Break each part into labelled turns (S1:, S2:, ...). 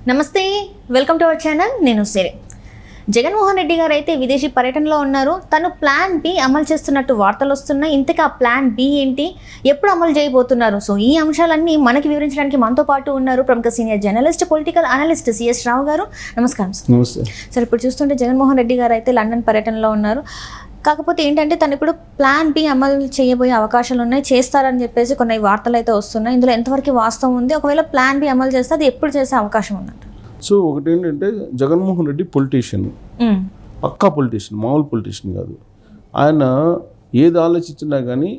S1: నమస్తే, welcome to our channel. నేను సిరి. జగన్మోహన్ రెడ్డి గారు అయితే విదేశీ పర్యటనలో ఉన్నారు. తను ప్లాన్ బి అమలు చేస్తున్నట్టు వార్తలు వస్తున్నాయి. ఇంతకీ ఆ ప్లాన్ బి ఏంటి, ఎప్పుడు అమలు చేయబోతున్నారు? సో ఈ అంశాలన్నీ మనకి వివరించడానికి మనతో పాటు ఉన్నారు ప్రముఖ senior journalist, political analyst CS Rao గారు. నమస్కారం.
S2: నమస్తే
S1: సార్, ఇప్పుడు చూస్తుంటే జగన్మోహన్ రెడ్డి గారు అయితే లండన్ పర్యటనలో ఉన్నారు. కాకపోతే ఏంటంటే తను ఇప్పుడు ప్లాన్ బి అమలు చేయబోయే అవకాశాలు ఉన్నాయి, చేస్తారని చెప్పేసి కొన్ని వార్తలు అయితే వస్తున్నాయి. ఇందులో ఎంతవరకు వాస్తవం ఉంది? ఒకవేళ ప్లాన్ బి అమలు చేస్తే అది ఎప్పుడు చేసే అవకాశం ఉందంట?
S2: సో ఒకటి ఏంటంటే, జగన్మోహన్ రెడ్డి పొలిటీషియన్, పక్కా పొలిటీషియన్, మామూలు పొలిటీషియన్ కాదు. ఆయన ఏది ఆలోచించినా కానీ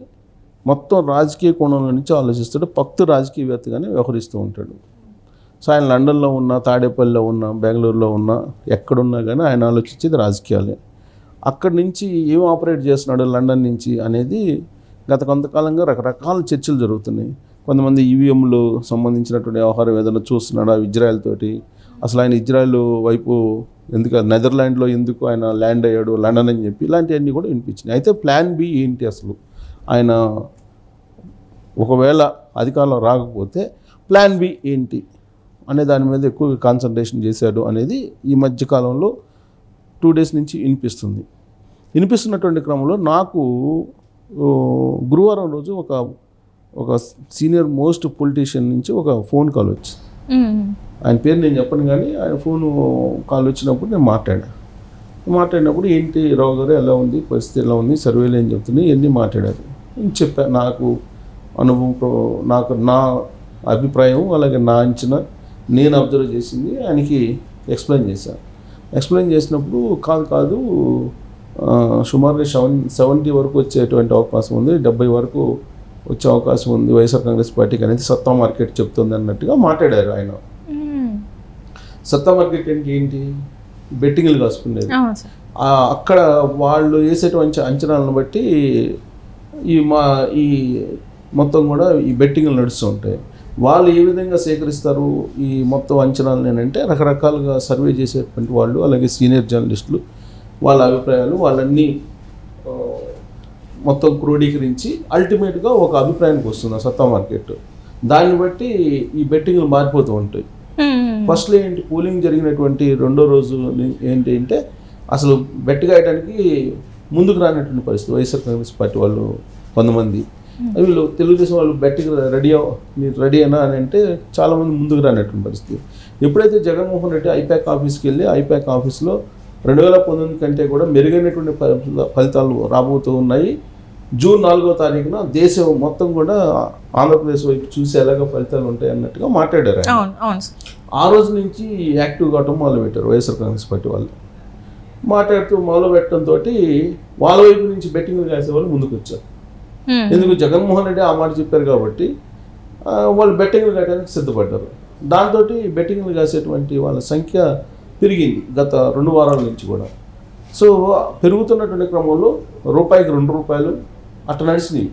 S2: మొత్తం రాజకీయ కోణంలో నుంచి ఆలోచిస్తాడు. పక్తు రాజకీయవేత్తగానే వ్యవహరిస్తూ ఉంటాడు. సో ఆయన లండన్లో ఉన్నా, తాడేపల్లిలో ఉన్నా, బెంగళూరులో ఉన్నా, ఎక్కడున్నా కానీ ఆయన ఆలోచించేది రాజకీయాలే. అక్కడి నుంచి ఏం ఆపరేట్ చేస్తున్నాడు లండన్ నుంచి అనేది గత కొంతకాలంగా రకరకాల చర్చలు జరుగుతున్నాయి. కొంతమంది ఈవీఎంలు సంబంధించినటువంటి వ్యవహారం ఏదైనా చూస్తున్నాడా ఇజ్రాయెల్ తోటి, అసలు ఆయన ఇజ్రాయెల్ వైపు ఎందుకు, నెదర్లాండ్లో ఎందుకు ఆయన ల్యాండ్ అయ్యాడు లండన్ అని చెప్పి ఇలాంటివన్నీ కూడా వినిపించినాయి. అయితే ప్లాన్ బి ఏంటి, అసలు ఆయన ఒకవేళ అధికారంలో రాకపోతే ప్లాన్ బి ఏంటి అనే దాని మీద ఎక్కువ కాన్సన్ట్రేషన్ చేశాడు అనేది ఈ మధ్యకాలంలో 2 days నుంచి వినిపిస్తున్నటువంటి క్రమంలో నాకు గురువారం రోజు ఒక సీనియర్ మోస్ట్ పొలిటీషియన్ నుంచి ఒక ఫోన్ కాల్ వచ్చింది. ఆయన పేరు నేను చెప్పను కానీ ఆయన ఫోన్ కాల్ వచ్చినప్పుడు నేను మాట్లాడినప్పుడు ఏంటి రావు గారు ఎలా ఉంది, పరిస్థితి ఎలా ఉంది, సర్వేలు ఏం చెప్తున్నాయి, ఇవన్నీ మాట్లాడారు. నేను చెప్పాను నాకు అనుభవం, నాకు నా అభిప్రాయం, అలాగే నా అంచనా, నేను అబ్జర్వ్ చేసింది ఆయనకి ఎక్స్ప్లెయిన్ చేసినప్పుడు కాదు సుమారుగా 70 వరకు వచ్చేటువంటి అవకాశం ఉంది, 70 వరకు వచ్చే అవకాశం ఉంది వైఎస్ఆర్ కాంగ్రెస్ పార్టీకి అనేది సత్తా మార్కెట్ చెప్తుంది అన్నట్టుగా మాట్లాడారు ఆయన. సత్తా మార్కెట్ అంటే ఏంటి? బెట్టింగ్లు కాసుకునేది. అక్కడ వాళ్ళు వేసేటువంటి అంచనాలను బట్టి ఈ మొత్తం కూడా ఈ బెట్టింగ్లు నడుస్తూ ఉంటాయి. వాళ్ళు ఏ విధంగా సేకరిస్తారు ఈ మొత్తం అంచనాలు ఏంటంటే, రకరకాలుగా సర్వే చేసేటువంటి వాళ్ళు, అలాగే సీనియర్ జర్నలిస్టులు వాళ్ళ అభిప్రాయాలు వాళ్ళన్నీ మొత్తం క్రోడీకరించి అల్టిమేట్గా ఒక అభిప్రాయానికి వస్తుంది సత్తా మార్కెట్. దాన్ని బట్టి ఈ బెట్టింగ్లు మారిపోతూ ఉంటాయి. ఫస్ట్లో ఏంటి, పోలింగ్ జరిగినటువంటి 2వ రోజు ఏంటి అంటే అసలు బెట్ కాయడానికి ముందుకు రానటువంటి పరిస్థితి వైఎస్ఆర్ కాంగ్రెస్ పార్టీ వాళ్ళు కొంతమంది. వీళ్ళు తెలుగుదేశం వాళ్ళు బెట్టింగ్ రెడీ అయినా అని అంటే చాలామంది ముందుకు రానటువంటి పరిస్థితి. ఎప్పుడైతే జగన్మోహన్ రెడ్డి ఐపాక్ ఆఫీస్కి వెళ్ళి ఐపాక్ ఆఫీస్లో 2019 కంటే కూడా మెరుగైనటువంటి ఫలితాలు రాబోతూ ఉన్నాయి, జూన్ 4వ తారీఖున దేశం మొత్తం కూడా ఆంధ్రప్రదేశ్ వైపు చూసి ఎలాగ ఫలితాలు ఉంటాయి అన్నట్టుగా మాట్లాడారు. ఆ రోజు నుంచి యాక్టివ్ కావటం మొదలుపెట్టారు వైఎస్ఆర్ కాంగ్రెస్ పార్టీ వాళ్ళు. మొదలుపెట్టడంతో వాళ్ళ వైపు నుంచి బెట్టింగ్ కాసే వాళ్ళు ముందుకు వచ్చారు. ఎందుకు, జగన్మోహన్ రెడ్డి ఆ మాట చెప్పారు కాబట్టి వాళ్ళు బెట్టింగ్లు కాయడానికి సిద్ధపడ్డారు. దాంతో బెట్టింగ్లు కాసేటువంటి వాళ్ళ సంఖ్య పెరిగింది గత 2 వారాల నుంచి కూడా. సో పెరుగుతున్నటువంటి క్రమంలో రూపాయికి 2 రూపాయలు అట్లా నడిచినాయి.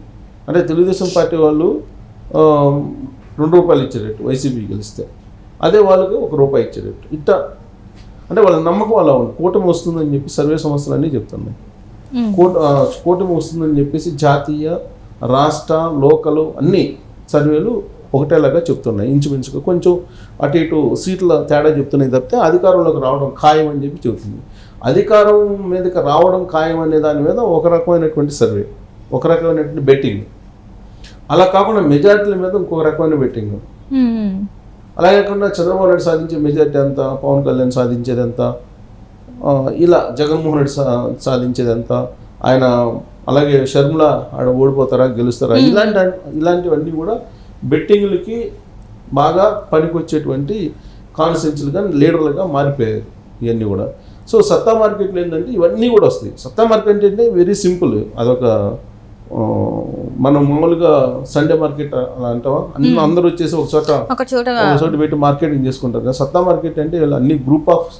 S2: అంటే తెలుగుదేశం పార్టీ వాళ్ళు 2 రూపాయలు ఇచ్చేటట్టు వైసీపీ గెలిస్తే, అదే వాళ్ళకి 1 రూపాయి ఇచ్చేటట్టు ఇట్లా. అంటే వాళ్ళ నమ్మకం అలా ఉంది. కూటమి వస్తుందని చెప్పి సర్వే సంస్థలన్నీ చెప్తున్నాయి. కూటమి వస్తుందని చెప్పేసి జాతీయ, రాష్ట్ర, లోకల్ అన్ని సర్వేలు ఒకటేలాగా చెప్తున్నాయి. ఇంచుమించుగా కొంచెం అటు ఇటు సీట్ల తేడా చెప్తున్నాయి తప్పితే అధికారంలోకి రావడం ఖాయం అని చెప్పి చెబుతుంది. అధికారం మీదకి రావడం ఖాయం అనే దాని మీద ఒక రకమైనటువంటి సర్వే, ఒక రకమైనటువంటి బెట్టింగ్. అలా కాకుండా మెజారిటీల మీద ఇంకొక రకమైన బెట్టింగ్. అలా కాకుండా చంద్రబాబు నాయుడు సాధించే మెజారిటీ ఎంత, పవన్ కళ్యాణ్ సాధించేది ఎంత, ఇలా జగన్మోహన్ రెడ్డి సాధించేది ఎంత, ఆయన అలాగే షర్మిల ఆడ ఓడిపోతారా గెలుస్తారా, ఇలాంటివన్నీ కూడా బెట్టింగ్లకి బాగా పనికొచ్చేటువంటి కాన్స్టిట్యున్సీలుగా లీడర్లుగా మారిపోయారు ఇవన్నీ కూడా. సో సత్తా మార్కెట్లో ఏంటంటే ఇవన్నీ కూడా వస్తాయి. సత్తా మార్కెట్ అంటే వెరీ సింపుల్, అదొక మనం మామూలుగా సండే మార్కెట్ అలా అంటావా, అందరూ వచ్చేసి ఒక చోట పెట్టి మార్కెటింగ్ చేసుకుంటారు కదా. సత్తా మార్కెట్ అంటే అన్ని గ్రూప్ ఆఫ్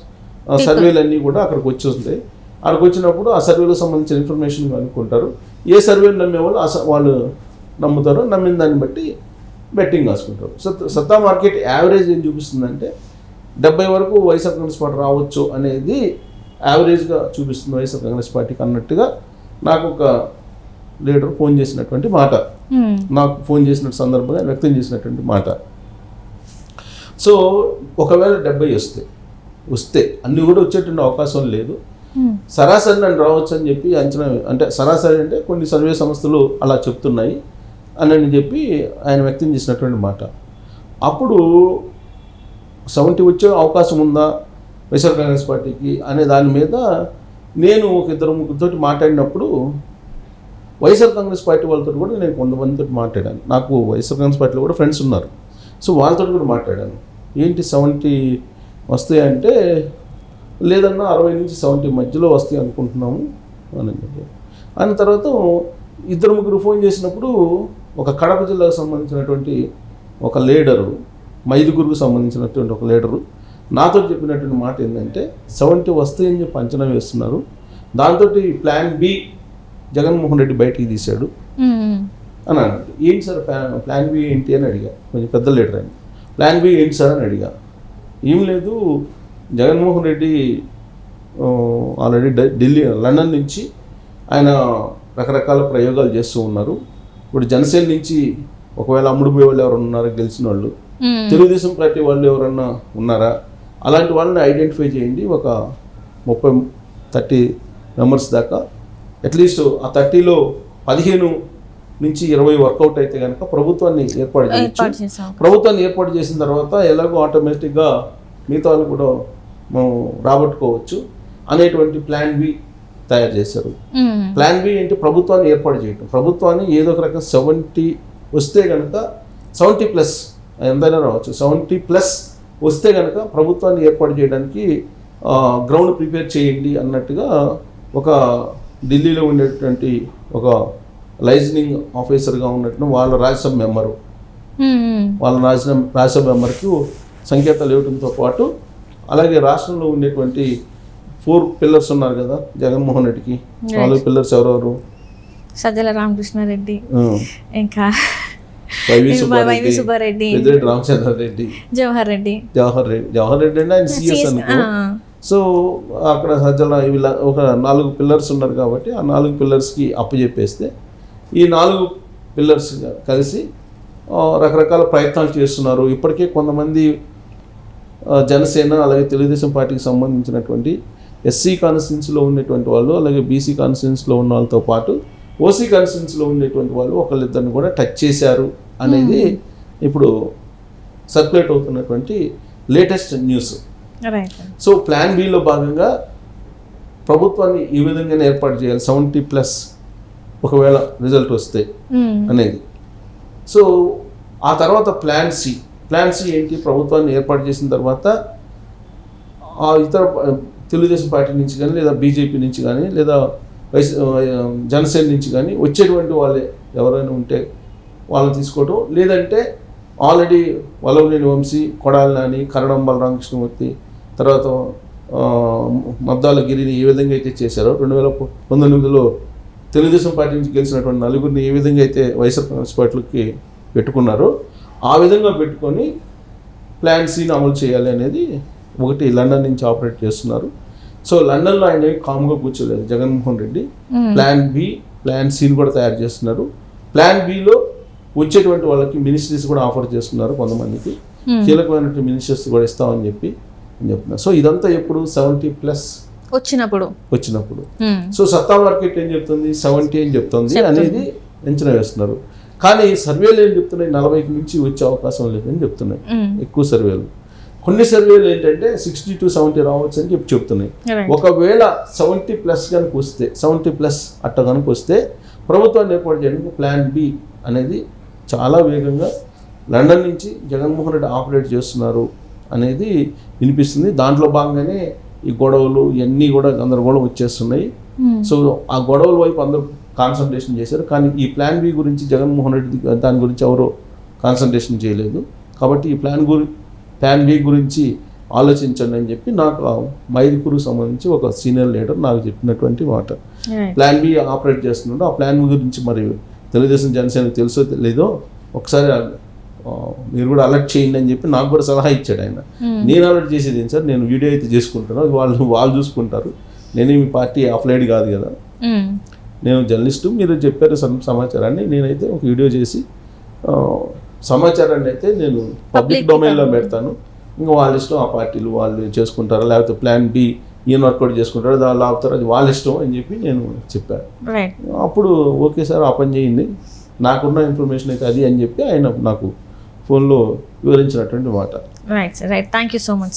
S2: సర్వేలు అన్నీ కూడా అక్కడికి వచ్చి వస్తాయి. అక్కడికి వచ్చినప్పుడు ఆ సర్వేలకు సంబంధించిన ఇన్ఫర్మేషన్ అనుకుంటారు. ఏ సర్వేలు నమ్మేవాళ్ళు వాళ్ళు నమ్ముతారో, నమ్మిన దాన్ని బట్టి బెట్టింగ్ కాసుకుంటారు. సత్తా మార్కెట్ యావరేజ్ ఏం చూపిస్తుందంటే 70 వరకు వైఎస్ఆర్ కాంగ్రెస్ పార్టీ రావచ్చు అనేది యావరేజ్గా చూపిస్తుంది వైఎస్ఆర్ కాంగ్రెస్ పార్టీకి అన్నట్టుగా నాకు ఒక లీడర్ ఫోన్ చేసినటువంటి మాట, నాకు ఫోన్ చేసిన సందర్భంగా వ్యక్తం చేసినటువంటి మాట. సో ఒకవేళ 70 వస్తే అన్నీ కూడా వచ్చేటువంటి అవకాశం లేదు. సరాసరి నన్ను రావచ్చు అని చెప్పి అంచనా, అంటే సరాసరి అంటే కొన్ని సర్వే సంస్థలు అలా చెప్తున్నాయి అని చెప్పి ఆయన వ్యక్తం చేసినటువంటి మాట. అప్పుడు 70 వచ్చే అవకాశం ఉందా వైఎస్ఆర్ కాంగ్రెస్ పార్టీకి అనే దాని మీద నేను ఒక 2-3 మాట్లాడినప్పుడు వైఎస్ఆర్ కాంగ్రెస్ పార్టీ వాళ్ళతో కూడా నేను కొంతమందితో మాట్లాడాను. నాకు వైఎస్ఆర్ కాంగ్రెస్ పార్టీలో కూడా ఫ్రెండ్స్ ఉన్నారు. సో వాళ్ళతో కూడా మాట్లాడాను. ఏంటి 70 వస్తాయంటే లేదన్నా 60 నుంచి 70 మధ్యలో వస్తాయి అనుకుంటున్నాము అని చెప్పి. అన్న తర్వాత 2-3 ఫోన్ చేసినప్పుడు ఒక కడప జిల్లాకు సంబంధించినటువంటి ఒక లీడరు, మైదుగురుకు సంబంధించినటువంటి ఒక లీడరు నాతో చెప్పినటువంటి మాట ఏంటంటే 70 వస్తాయని చెప్పి అంచనా వేస్తున్నారు. దాంతో ప్లాన్ బి జగన్మోహన్ రెడ్డి బయటికి తీశాడు అని అన్నాడు. ఏంటి సార్ ప్లాన్ బి ఏంటి అని అడిగా. కొంచెం పెద్ద లీడర్ అని. ప్లాన్ బి ఏంటి సార్ అని అడిగా. ఏం లేదు, జగన్మోహన్ రెడ్డి ఆల్రెడీ లండన్ నుంచి ఆయన రకరకాల ప్రయోగాలు చేస్తూ ఉన్నారు. ఇప్పుడు జనసేన నుంచి ఒకవేళ అమ్ముడుపోయే వాళ్ళు ఎవరైనా ఉన్నారా, గెలిచిన వాళ్ళు, తెలుగుదేశం పార్టీ వాళ్ళు ఎవరన్నా ఉన్నారా, అలాంటి వాళ్ళని ఐడెంటిఫై చేయండి. ఒక 30-30 మెంబర్స్ దాకా, అట్లీస్ట్ ఆ 30లో 15 నుంచి 20 వర్కౌట్ అయితే కనుక ప్రభుత్వాన్ని ఏర్పాటు చేయొచ్చు. ప్రభుత్వాన్ని ఏర్పాటు చేసిన తర్వాత ఎలాగో ఆటోమేటిక్గా మిగతా వాళ్ళు కూడా మనం రాబట్టుకోవచ్చు అనేటువంటి ప్లాన్ బి తయారు చేశారు. ప్లాన్ బి ఏంటి? ప్రభుత్వాన్ని ఏర్పాటు చేయటం. ప్రభుత్వాన్ని ఏదో ఒక రకంగా 70 వస్తే కనుక 70+ ఎంతైనా రావచ్చు, 70+ వస్తే కనుక ప్రభుత్వాన్ని ఏర్పాటు చేయడానికి గ్రౌండ్ ప్రిపేర్ చేయండి అన్నట్టుగా ఒక ఢిల్లీలో ఉండేటువంటి ఒక లైజనింగ్ ఆఫీసర్గా ఉన్నట్టు వాళ్ళ రాజ్యసభ మెంబరు, వాళ్ళ రాజ్యసభ మెంబర్కి సంకేతాలు ఇవ్వడంతో పాటు అలాగే రాష్ట్రంలో ఉండేటువంటి 4 పిల్లర్స్ ఉన్నారు కదా జగన్మోహన్ రెడ్డికి. 4 పిల్లర్స్ ఎవరెవరు?
S1: సజ్జల రామకృష్ణారెడ్డి, ఇంకా
S2: వైవి సుబ్బారెడ్డి, పెద్దిరెడ్డి రామచంద్రారెడ్డి, జవహర్ రెడ్డి అంటే ఆయన సిఎస్ అనుకో. సో అక్కడ సజ్జల వీళ్ళ ఒక 4 పిల్లర్స్ ఉన్నారు కాబట్టి ఆ 4 పిల్లర్స్కి అప్పచెప్పేస్తే ఈ 4 పిల్లర్స్ కలిసి రకరకాల ప్రయత్నాలు చేస్తున్నారు. ఇప్పటికే కొంతమంది జనసేన అలాగే తెలుగుదేశం పార్టీకి సంబంధించినటువంటి ఎస్సీ కాన్స్టిట్యున్సీలో ఉండేటువంటి వాళ్ళు, అలాగే బీసీ కాన్స్టిట్యున్సీలో ఉన్న వాళ్ళతో పాటు ఓసీ కాన్స్టిట్యున్సీలో ఉండేటువంటి వాళ్ళు ఒకళ్ళిద్దరిని కూడా టచ్ చేశారు అనేది ఇప్పుడు సర్క్యులేట్ అవుతున్నటువంటి latest news. So plan below భాగంగా ప్రభుత్వాన్ని ఈ విధంగానే ఏర్పాటు చేయాలి 70+ ఒకవేళ రిజల్ట్ వస్తే అనేది. సో ఆ తర్వాత ప్లాన్ సి ఏంటి? ప్రభుత్వాన్ని ఏర్పాటు చేసిన తర్వాత ఆ ఇతర తెలుగుదేశం పార్టీ నుంచి కానీ లేదా బీజేపీ నుంచి కానీ లేదా జనసేన నుంచి కానీ వచ్చేటువంటి వాళ్ళే ఎవరైనా ఉంటే వాళ్ళని తీసుకోవటం, లేదంటే ఆల్రెడీ వల్లభనేని వంశీ, కొడాలి నాని, కరణం బలరామకృష్ణమూర్తి, తర్వాత మద్దాల గిరిని ఏ విధంగా అయితే చేశారో 2019లో తెలుగుదేశం పార్టీ నుంచి గెలిచినటువంటి 4 ఏ విధంగా అయితే వైఎస్ఆర్ కాంగ్రెస్ పార్టీలోకి పెట్టుకున్నారో ఆ విధంగా పెట్టుకొని ప్లాన్ సిని అమలు చేయాలి అనేది ఒకటి లండన్ నుంచి ఆపరేట్ చేస్తున్నారు. సో లండన్లో ఆయన కామ్గా కూర్చోలేదు Jaganmohan Reddy. Plan B, plan సిని కూడా తయారు చేస్తున్నారు. ప్లాన్ బిలో వచ్చేటువంటి వాళ్ళకి మినిస్ట్రీస్ కూడా ఆఫర్ చేస్తున్నారు. కొంతమందికి కీలకమైనటువంటి మినిస్టర్స్ కూడా ఇస్తామని చెప్పి చెప్తున్నారు. సో ఇదంతా ఎప్పుడు 70+ వచ్చినప్పుడు. సో సత్తా మార్కెట్ ఏం చెప్తుంది? 70 అని చెప్తుంది అనేది అంచనా వేస్తున్నారు. కానీ సర్వేలు ఏం చెప్తున్నాయి? 40 నుంచి వచ్చే అవకాశం లేదని చెప్తున్నాయి ఎక్కువ సర్వేలు. కొన్ని సర్వేలు ఏంటంటే 60 to 70 రావచ్చు అని చెప్తున్నాయి. ఒకవేళ 70+ కనుక వస్తే, 70+ అట్ట కనుక వస్తే ప్రభుత్వాన్ని ఏర్పాటు చేయడానికి ప్లాన్ బి అనేది చాలా వేగంగా లండన్ నుంచి జగన్మోహన్ రెడ్డి ఆపరేట్ చేస్తున్నారు అనేది వినిపిస్తుంది. దాంట్లో భాగంగానే ఈ గొడవలు ఇవన్నీ కూడా గందరగోళం వచ్చేస్తున్నాయి. సో ఆ గొడవల వైపు అందరూ కాన్సన్ట్రేషన్ చేశారు. కానీ ఈ ప్లాన్ బి గురించి జగన్మోహన్ రెడ్డి దాని గురించి ఎవరో కాన్సన్ట్రేషన్ చేయలేదు. కాబట్టి ఈ ప్లాన్ బి గురించి ఆలోచించండి అని చెప్పి నాకు మైదుకూరుకు సంబంధించి ఒక సీనియర్ లీడర్ నాకు చెప్పినటువంటి మాట. ప్లాన్ బి ఆపరేట్ చేస్తున్నాడు. ఆ ప్లాన్ బి గురించి మరి తెలుగుదేశం జనసేన తెలుసో లేదో ఒకసారి మీరు కూడా అలర్ట్ చేయండి అని చెప్పి నాకు కూడా సలహా ఇచ్చాడు ఆయన. నేను అలర్ట్ చేసేది ఏంటి సార్, నేను వీడియో అయితే చేసుకుంటాను, వాళ్ళు చూసుకుంటారు. నేను మీ పార్టీ అఫ్లైడ్ కాదు కదా, నేను జర్నలిస్టు, మీరు చెప్పారు సమాచారాన్ని, నేనైతే ఒక వీడియో చేసి సమాచారాన్ని అయితే నేను పబ్లిక్ డొమైన్లో పెడతాను. ఇంకా వాళ్ళ ఇష్టం, ఆ పార్టీలు వాళ్ళు చేసుకుంటారా, లేకపోతే ప్లాన్ బి ఈయన వర్కౌట్ చేసుకుంటారో దాన్ని ఆపుతారో అది వాళ్ళ ఇష్టం అని చెప్పి నేను చెప్పాను. అప్పుడు ఓకే సార్ ఆ పని చేయండి, నాకున్న ఇన్ఫర్మేషన్ అయితే అది అని చెప్పి ఆయన నాకు ఫోన్లో వివరించినటువంటి మాట.
S1: Right sir, right. Thank you so much.